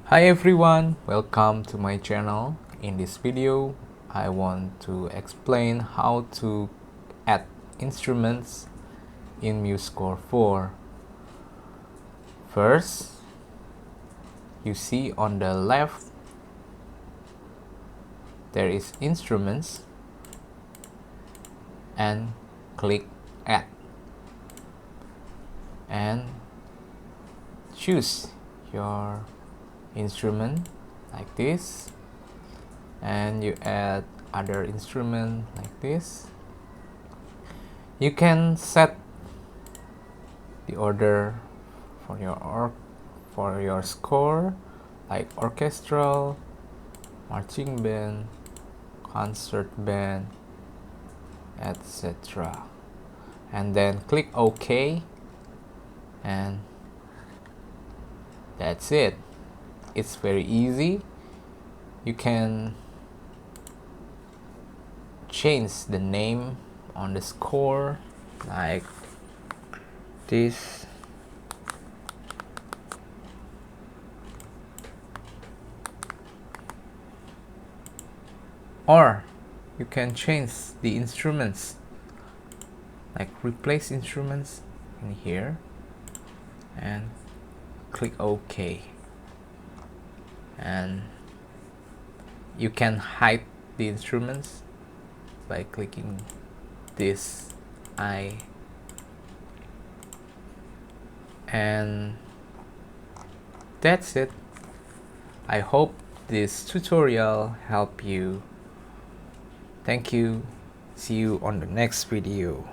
Hi everyone, welcome to my channel. In this video, I want to explain how to add instruments in Musescore 4. First, you see on the left, there is instruments and click add and choose your instrument like this, and you add other instrument like this. You can set the order for your score, like orchestral, marching band, concert band, etc. And then click OK, and that's it. It's very easy. You can change the name on the score like this, or you can change the instruments, like replace instruments in here and click OK. And you can hide the instruments by clicking this eye. And that's it. I hope this tutorial helped you. Thank you. See you on the next video.